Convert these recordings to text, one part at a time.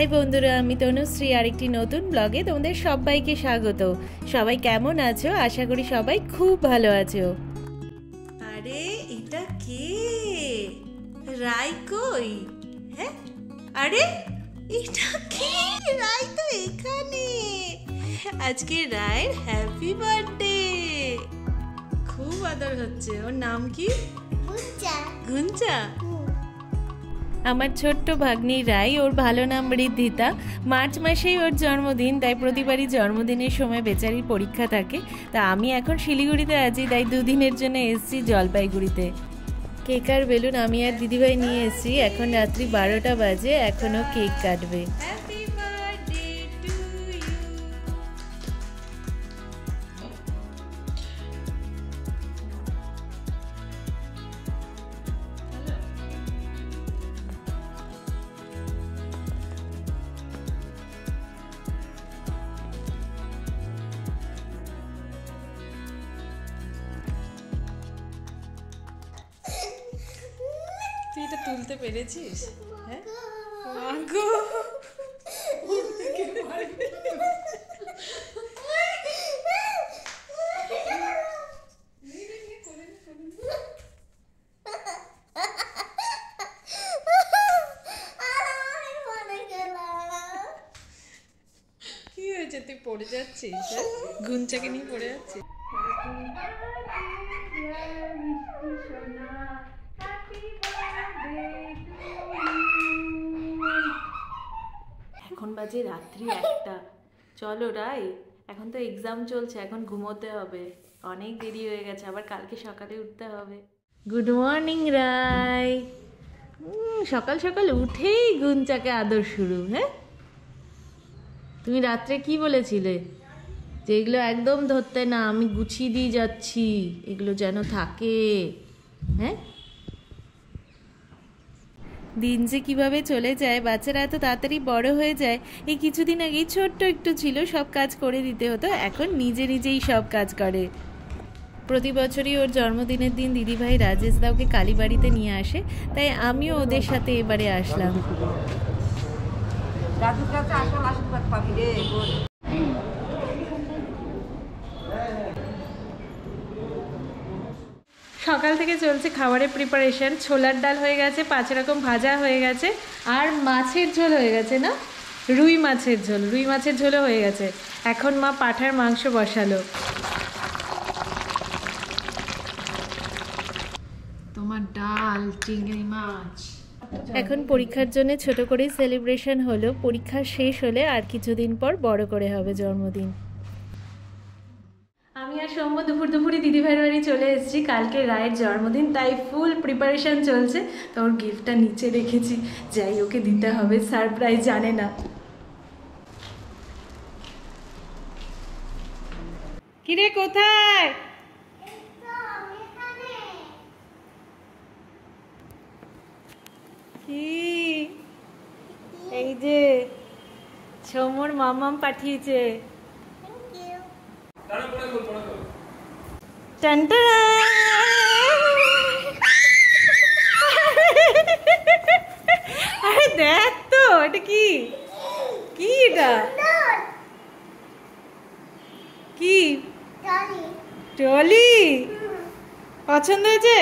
High বন্ধুরা, আমি তনুশ্রী আরেকটি নতুন ব্লগে তোমাদের সবাইকে স্বাগত। সবাই কেমন আছো? আশা করি সবাই খুব ভালো আছো। আরে এটা কে? রাই কই? হ্যাঁ, আরে এটা কি? রাই তো এখানে। আজকে রায়ের হ্যাপি বার্থডে। খুব আদর হচ্ছে। ওর নাম কি? গুঞ্জা। গুঞ্জা? আমার ছোট্ট ভাগ্নি রাই, ওর ভালো নাম ঋদ্ধিতা। মার্চ মাসেই ওর জন্মদিন, তাই প্রতিবারই জন্মদিনের সময় বেচারির পরীক্ষা থাকে। তা আমি এখন শিলিগুড়িতে আছি, তাই দুদিনের জন্য এসেছি জলপাইগুড়িতে। কেক আর বেলুন আমি আর দিদিভাই নিয়ে এসেছি। এখন রাত্রি 12টা বাজে, এখনও কেক কাটবে। তুই এটা তুলতে পেরেছিস? হ্যাঁ মাগো, কি হয়েছে? তুই পড়ে যাচ্ছিস? গুঞ্জাকে নিয়ে পড়ে যাচ্ছিস? এখন বাজে রাত্রি 1টা। চলো রাই, এখন তো এক্সাম চলছে, এখন ঘুমোতে হবে। অনেক দেরি হয়ে গেছে, আবার কালকে সকালে উঠতে হবে। গুড মর্নিং রাই। সকাল সকাল উঠেই গুঞ্জাকে আদর শুরু। হ্যাঁ, তুমি রাত্রে কি বলেছিলে? যে এগুলো একদম ধরতে না, আমি গুছিয়ে দিয়ে যাচ্ছি, এগুলো যেন থাকে। হ্যাঁ, দিন যে কিভাবে চলে যায়, বাচ্চারা এত তাড়াতাড়ি বড় হয়ে যায়। এই কিছুদিন আগেই ছোট্ট একটু ছিল, সব কাজ করে দিতে হতো, এখন নিজে নিজেই সব কাজ করে। প্রতি বছরই ওর জন্মদিনের দিন দিদিভাই রাজেশ দা ওকে কালীবাড়িতে নিয়ে আসে, তাই আমিও ওদের সাথে এবারে আসলাম। সকাল থেকে চলছে খাবারের প্রিপারেশন। ছোলার ডাল হয়ে গেছে, 5 রকম ভাজা হয়ে গেছে, আর মাছের ঝোল হয়ে গেছে। না, রুই মাছের ঝোলও হয়ে গেছে। এখন মা পাঁঠার মাংস বসালো। তোমার ডাল, চিংড়ি মাছ। এখন পরীক্ষার জন্য ছোট করেই সেলিব্রেশন হলো। পরীক্ষা শেষ হলে আর কিছুদিন পর বড় করে হবে জন্মদিন। আমি আর সৌম্য দুপুরই দিদিভাইয়ের বাড়ি চলে এসেছি। কালকে রায়ের জন্মদিন, তাই ফুল প্রিপারেশন চলছে। তো ওর গিফটটা নিচে রেখেছি, যাই ওকে দিতে হবে, সারপ্রাইজ, জানে না। কিরে কোথায়? কি? এই যে সৌম্যর মামাম পাঠিয়েছে। আরে দেখ তো, এটা কি? কি এটা? কি? ট্রলি? পছন্দ হয়েছে?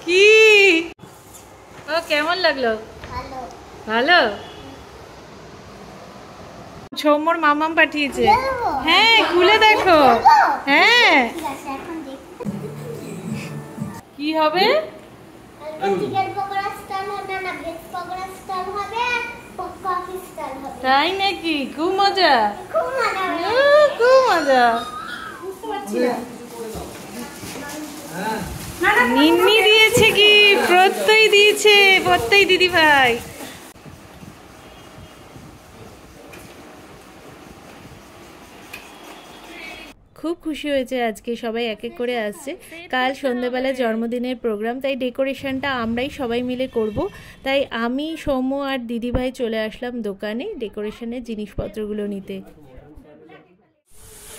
কি? ও কেমন লাগলো? ভালো। সৌম্যর মামাম পাঠিয়েছে। হ্যাঁ, খুলে দেখো। হ্যাঁ, কি হবে? তাই নাকি? খুব মজা, খুব মজা। নিম্মি দিয়েছে কি? প্রত্যয় দিয়েছে, প্রত্যয় দিদি ভাই। খুব খুশি হয়েছে আজকে সবাই এক এক করে আসছে। কাল সন্ধ্যেবেলা জন্মদিনের প্রোগ্রাম, তাই ডেকোরেশনটা আমরাই সবাই মিলে করব। তাই আমি, সৌম্য আর দিদিভাই চলে আসলাম দোকানে ডেকোরেশনের জিনিসপত্রগুলো নিতে।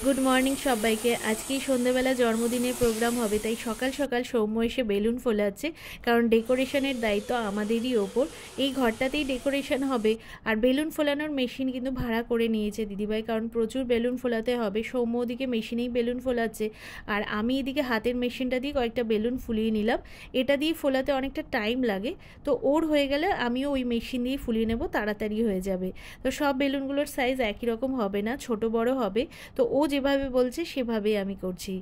গুড মর্নিং সবাইকে। আজকেই সন্ধ্যেবেলা জন্মদিনের প্রোগ্রাম হবে, তাই সকাল সকাল সৌম্য এসে বেলুন ফোলাচ্ছে, কারণ ডেকোরেশনের দায়িত্ব আমাদেরই ওপর। এই ঘরটাতেই ডেকোরেশন হবে, আর বেলুন ফোলানোর মেশিন কিন্তু ভাড়া করে নিয়েছে দিদিভাই, কারণ প্রচুর বেলুন ফোলাতে হবে। সৌম্য ওদিকে মেশিনেই বেলুন ফোলাচ্ছে, আর আমি এদিকে হাতের মেশিনটা দিয়ে কয়েকটা বেলুন ফুলিয়ে নিলাম। এটা দিয়ে ফোলাতে অনেকটা টাইম লাগে, তো ওর হয়ে গেলে আমিও ওই মেশিন দিয়ে ফুলিয়ে নেব, তাড়াতাড়ি হয়ে যাবে। তো সব বেলুনগুলোর সাইজ একই রকম হবে না, ছোট বড় হবে। তো ও যেভাবে বলছে সেভাবেই আমি করছি।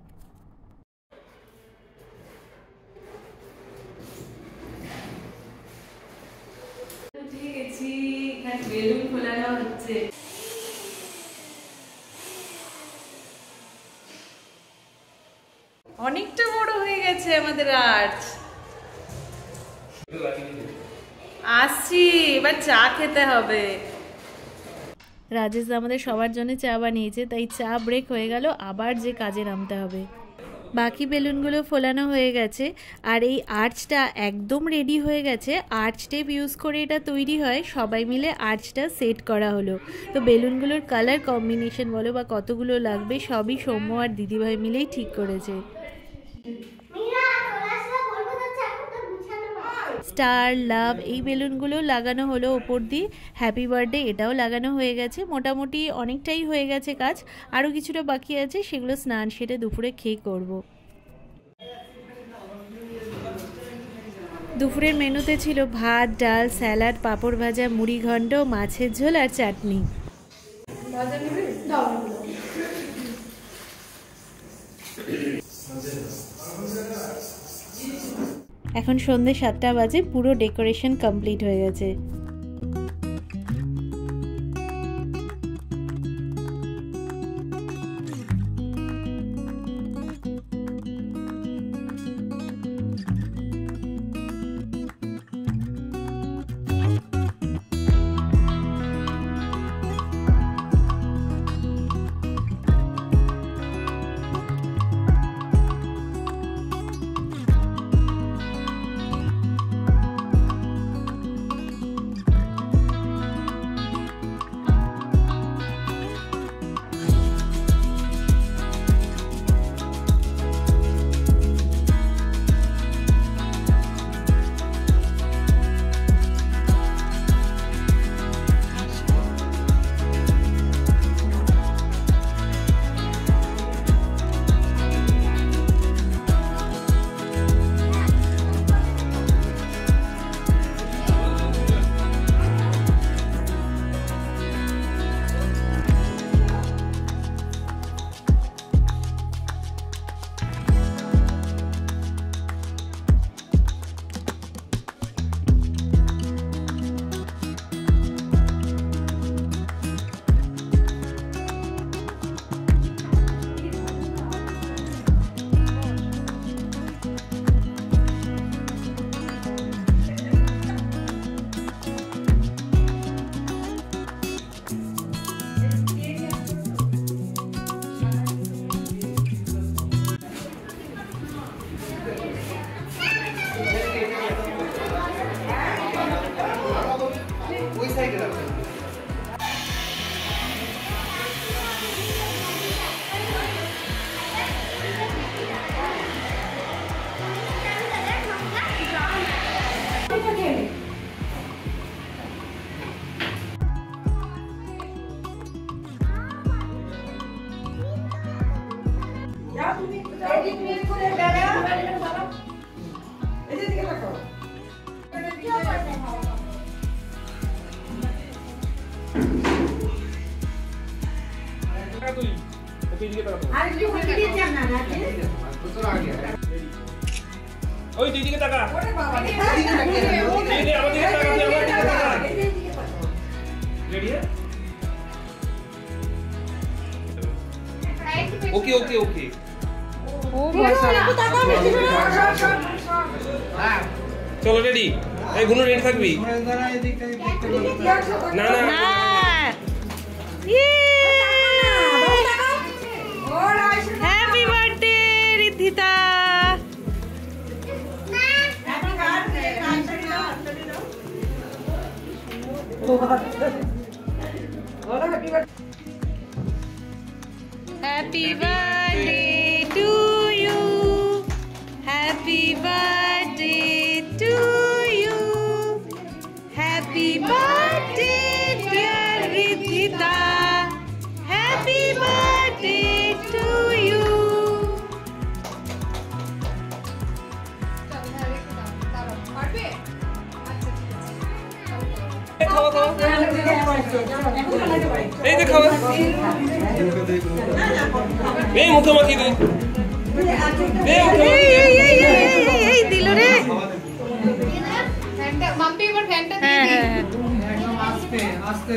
বেলুন ফোলানো হচ্ছে। অনেকটা বড় হয়ে গেছে আমাদের আর্চ। আসছি, এবার চা খেতে হবে। রাজেশ আমাদের সবার জন্য চা বানিয়েছে, তাই চা ব্রেক হয়ে গেল, আবার যে কাজে নামতে হবে। বাকি বেলুনগুলো ফোলানো হয়ে গেছে, আর এই আর্চটা একদম রেডি হয়ে গেছে। আর্চ টেপ ইউজ করে এটা তৈরি হয়, সবাই মিলে আর্চটা সেট করা হলো। তো বেলুনগুলোর কালার কম্বিনেশন বলো বা কতগুলো লাগবে, সবই সৌম্য আর দিদিভাই মিলেই ঠিক করেছে। স্টার, লাভ এই বেলুনগুলো লাগানো হলো ওপর দিয়ে। হ্যাপি বার্থডে এটাও লাগানো হয়ে গেছে। মোটামুটি অনেকটাই হয়ে গেছে কাজ, আরও কিছুটা বাকি আছে, সেগুলো স্নান সেরে দুপুরে খেয়ে করব। দুপুরের মেনুতে ছিল ভাত, ডাল, স্যালাড, পাঁপড় ভাজা, মুড়ি ঘণ্ট, মাছের ঝোল আর চাটনি। এখন সন্ধ্যে 7টা বাজে, পুরো ডেকোরেশন কমপ্লিট হয়ে গেছে। ওই দিদিকে টাকা ওরে বাবা রেডি ওকে ওকে ওকে ও চলো রেডি এই গুলো রেডি থাকবি না না happy birthday Riddhita. Happy birthday to you. Happy birthday to you. Happy birthday dear Riddhita. Happy birthday to you. এই দেখো এই মুখে মাখি দে এই দিল রে মাম্পি এবার ফ্যানটা দিয়ে দে একদম আস্তে আস্তে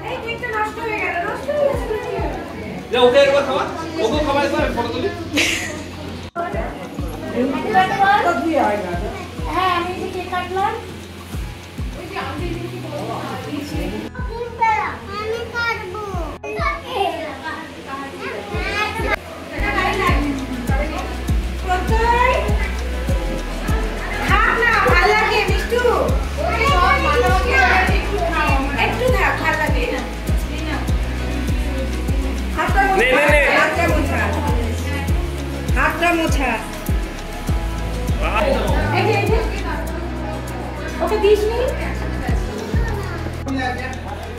এই কেকটা নষ্ট হয়ে গেল যা ওকে একবার খাওয়া ওকে খাওয়াই তো ফটো তুলি হ্যাঁ আমি যে কেক কাটলাম ওই যে আমি কাটবো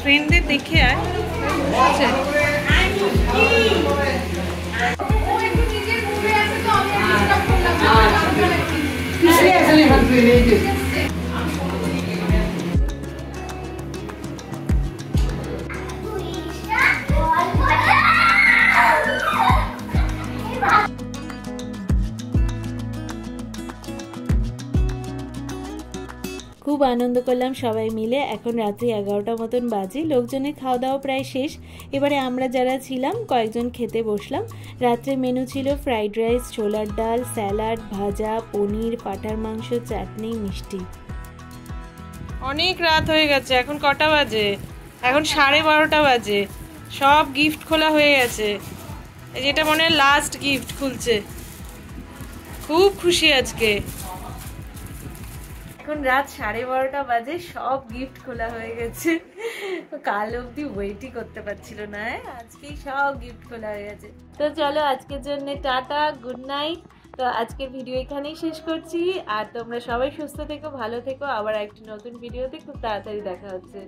ফ্রেন্ডদের দেখে আয় খুব আনন্দ করলাম সবাই মিলে। এখন রাত্রি 11টার মতন বাজে, লোকজনের খাওয়া দাওয়া প্রায় শেষ। এবারে আমরা যারা ছিলাম কয়েকজন খেতে বসলাম। রাত্রে মেনু ছিল ফ্রাইড রাইস, ছোলার ডাল, স্যালাড, ভাজা, পনির, পাঁঠার মাংস, চাটনি, মিষ্টি। অনেক রাত হয়ে গেছে, এখন কটা বাজে? এখন 12:30 বাজে। সব গিফট খোলা হয়ে গেছে। যেটা মনে হয় লাস্ট গিফট খুলছে। খুব খুশি আজকে। এখন রাত 12:30 বাজে, সব গিফট খোলা হয়ে গেছে। কাল অবধি ওয়েটই করতে পারছিল না, আজকেই সব গিফট খোলা হয়ে গেছে। তো চলো আজকের জন্য টাটা, গুড নাইট। তো আজকের ভিডিও এখানেই শেষ করছি। আর তোমরা সবাই সুস্থ থেকো, ভালো থেকো। আবার একটি নতুন ভিডিওতে খুব তাড়াতাড়ি দেখা হচ্ছে।